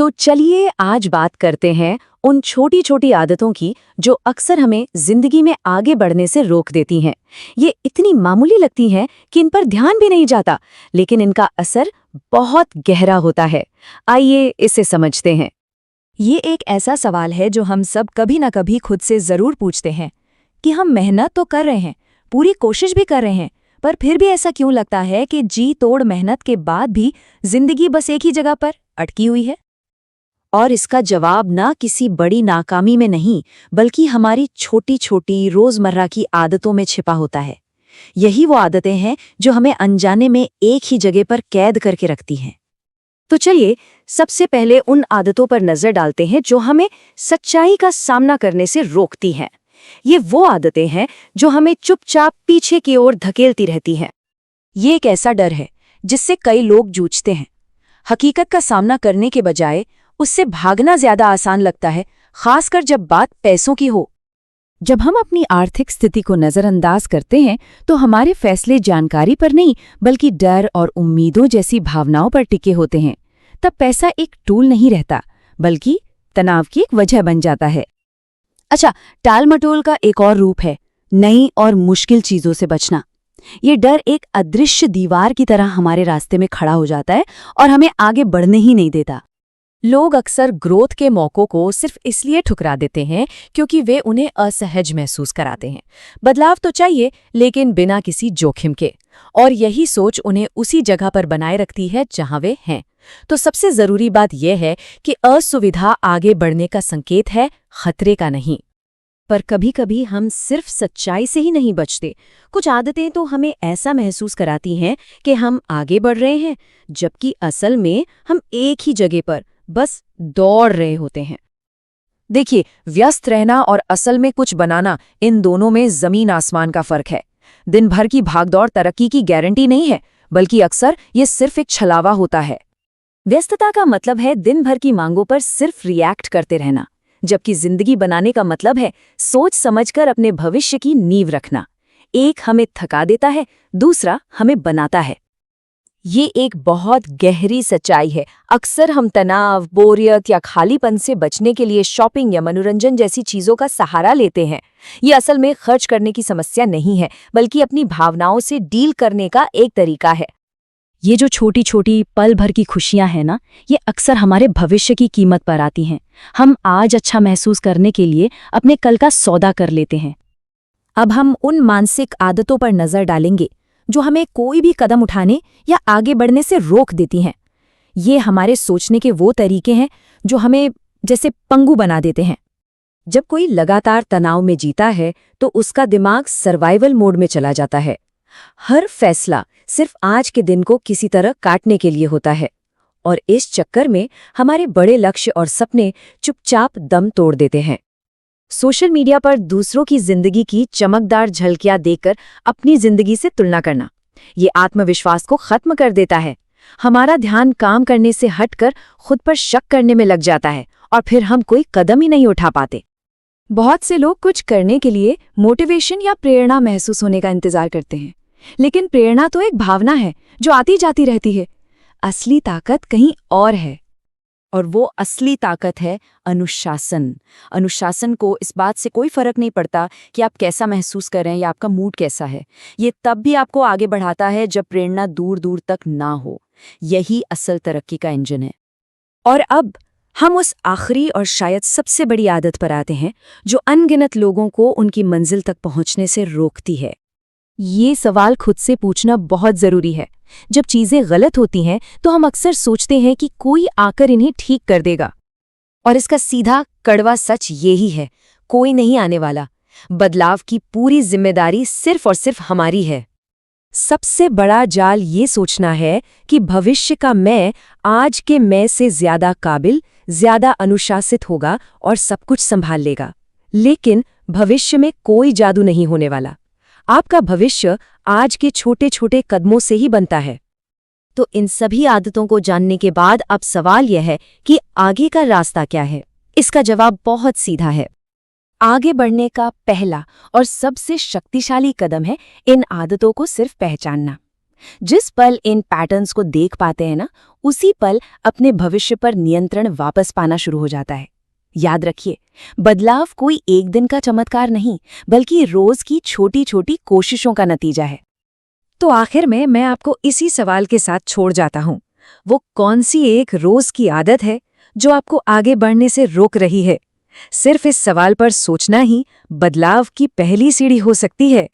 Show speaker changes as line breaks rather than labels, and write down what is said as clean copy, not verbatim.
तो चलिए आज बात करते हैं उन छोटी छोटी आदतों की जो अक्सर हमें जिंदगी में आगे बढ़ने से रोक देती हैं। ये इतनी मामूली लगती हैं कि इन पर ध्यान भी नहीं जाता, लेकिन इनका असर बहुत गहरा होता है। आइए इसे समझते हैं।
ये एक ऐसा सवाल है जो हम सब कभी न कभी खुद से जरूर पूछते हैं कि हम मेहनत तो कर रहे हैं, पूरी कोशिश भी कर रहे हैं, पर फिर भी ऐसा क्यों लगता है कि जी तोड़ मेहनत के बाद भी जिंदगी बस एक ही जगह पर अटकी हुई है।
और इसका जवाब ना किसी बड़ी नाकामी में नहीं, बल्कि हमारी छोटी छोटी रोजमर्रा की आदतों में छिपा होता है। यही वो आदतें हैं जो हमें अनजाने में एक ही जगह पर कैद करके रखती हैं। तो चलिए सबसे पहले उन आदतों पर नजर डालते हैं जो हमें सच्चाई का सामना करने से रोकती हैं। ये वो आदतें हैं जो हमें चुपचाप पीछे की ओर धकेलती रहती हैं।
ये एक ऐसा डर है जिससे कई लोग जूझते हैं। हकीकत का सामना करने के बजाय उससे भागना ज्यादा आसान लगता है, खासकर जब बात पैसों की हो।
जब हम अपनी आर्थिक स्थिति को नजरअंदाज करते हैं तो हमारे फैसले जानकारी पर नहीं बल्कि डर और उम्मीदों जैसी भावनाओं पर टिके होते हैं। तब पैसा एक टूल नहीं रहता, बल्कि तनाव की एक वजह बन जाता है।
अच्छा, टाल-मटोल का एक और रूप है नई और मुश्किल चीजों से बचना। ये डर एक अदृश्य दीवार की तरह हमारे रास्ते में खड़ा हो जाता है और हमें आगे बढ़ने ही नहीं देता।
लोग अक्सर ग्रोथ के मौकों को सिर्फ इसलिए ठुकरा देते हैं क्योंकि वे उन्हें असहज महसूस कराते हैं। बदलाव तो चाहिए, लेकिन बिना किसी जोखिम के, और यही सोच उन्हें उसी जगह पर बनाए रखती है जहां वे हैं। तो सबसे जरूरी बात यह है कि असुविधा आगे बढ़ने का संकेत है, खतरे का नहीं।
पर कभी-कभी हम सिर्फ सच्चाई से ही नहीं बचते। कुछ आदतें तो हमें ऐसा महसूस कराती हैं कि हम आगे बढ़ रहे हैं, जबकि असल में हम एक ही जगह पर बस दौड़ रहे होते हैं।
देखिए, व्यस्त रहना और असल में कुछ बनाना, इन दोनों में जमीन आसमान का फर्क है। दिन भर की भागदौड़ तरक्की की गारंटी नहीं है, बल्कि अक्सर ये सिर्फ एक छलावा होता है।
व्यस्तता का मतलब है दिन भर की मांगों पर सिर्फ रिएक्ट करते रहना, जबकि जिंदगी बनाने का मतलब है सोच समझकर अपने भविष्य की नींव रखना। एक हमें थका देता है, दूसरा हमें बनाता है। ये एक बहुत गहरी सच्चाई है। अक्सर हम तनाव, बोरियत या खालीपन से बचने के लिए शॉपिंग या मनोरंजन जैसी चीजों का सहारा लेते हैं। ये असल में खर्च करने की समस्या नहीं है, बल्कि अपनी भावनाओं से डील करने का एक तरीका है।
ये जो छोटी छोटी पल भर की खुशियां हैं ना, ये अक्सर हमारे भविष्य की कीमत पर आती हैं। हम आज अच्छा महसूस करने के लिए अपने कल का सौदा कर लेते हैं।
अब हम उन मानसिक आदतों पर नजर डालेंगे जो हमें कोई भी कदम उठाने या आगे बढ़ने से रोक देती हैं। ये हमारे सोचने के वो तरीके हैं जो हमें जैसे पंगु बना देते हैं।
जब कोई लगातार तनाव में जीता है तो उसका दिमाग सर्वाइवल मोड में चला जाता है। हर फैसला सिर्फ आज के दिन को किसी तरह काटने के लिए होता है, और इस चक्कर में हमारे बड़े लक्ष्य और सपने चुपचाप दम तोड़ देते हैं। सोशल मीडिया पर दूसरों की जिंदगी की चमकदार झलकियां देखकर अपनी जिंदगी से तुलना करना, ये आत्मविश्वास को खत्म कर देता है। हमारा ध्यान काम करने से हटकर खुद पर शक करने में लग जाता है, और फिर हम कोई कदम ही नहीं उठा पाते।
बहुत से लोग कुछ करने के लिए मोटिवेशन या प्रेरणा महसूस होने का इंतजार करते हैं, लेकिन प्रेरणा तो एक भावना है जो आती जाती रहती है। असली ताकत कहीं और है,
और वो असली ताकत है अनुशासन। अनुशासन को इस बात से कोई फर्क नहीं पड़ता कि आप कैसा महसूस कर रहे हैं या आपका मूड कैसा है। ये तब भी आपको आगे बढ़ाता है जब प्रेरणा दूर दूर तक ना हो। यही असल तरक्की का इंजन है। और अब हम उस आखिरी और शायद सबसे बड़ी आदत पर आते हैं जो अनगिनत लोगों को उनकी मंजिल तक पहुंचने से रोकती है।
ये सवाल खुद से पूछना बहुत जरूरी है। जब चीजें गलत होती हैं तो हम अक्सर सोचते हैं कि कोई आकर इन्हें ठीक कर देगा,
और इसका सीधा कड़वा सच यही है, कोई नहीं आने वाला। बदलाव की पूरी जिम्मेदारी सिर्फ और सिर्फ हमारी है। सबसे बड़ा जाल ये सोचना है कि भविष्य का मैं आज के मैं से ज्यादा काबिल, ज्यादा अनुशासित होगा और सब कुछ संभाल लेगा। लेकिन भविष्य में कोई जादू नहीं होने वाला। आपका भविष्य आज के छोटे छोटे कदमों से ही बनता है। तो इन सभी आदतों को जानने के बाद अब सवाल यह है कि आगे का रास्ता क्या है। इसका जवाब बहुत सीधा है। आगे बढ़ने का पहला और सबसे शक्तिशाली कदम है इन आदतों को सिर्फ पहचानना।
जिस पल इन पैटर्न्स को देख पाते हैं ना, उसी पल अपने भविष्य पर नियंत्रण वापस पाना शुरू हो जाता है। याद रखिए, बदलाव कोई एक दिन का चमत्कार नहीं, बल्कि रोज की छोटी छोटी कोशिशों का नतीजा है।
तो आखिर में मैं आपको इसी सवाल के साथ छोड़ जाता हूँ। वो कौन सी एक रोज की आदत है जो आपको आगे बढ़ने से रोक रही है? सिर्फ इस सवाल पर सोचना ही बदलाव की पहली सीढ़ी हो सकती है।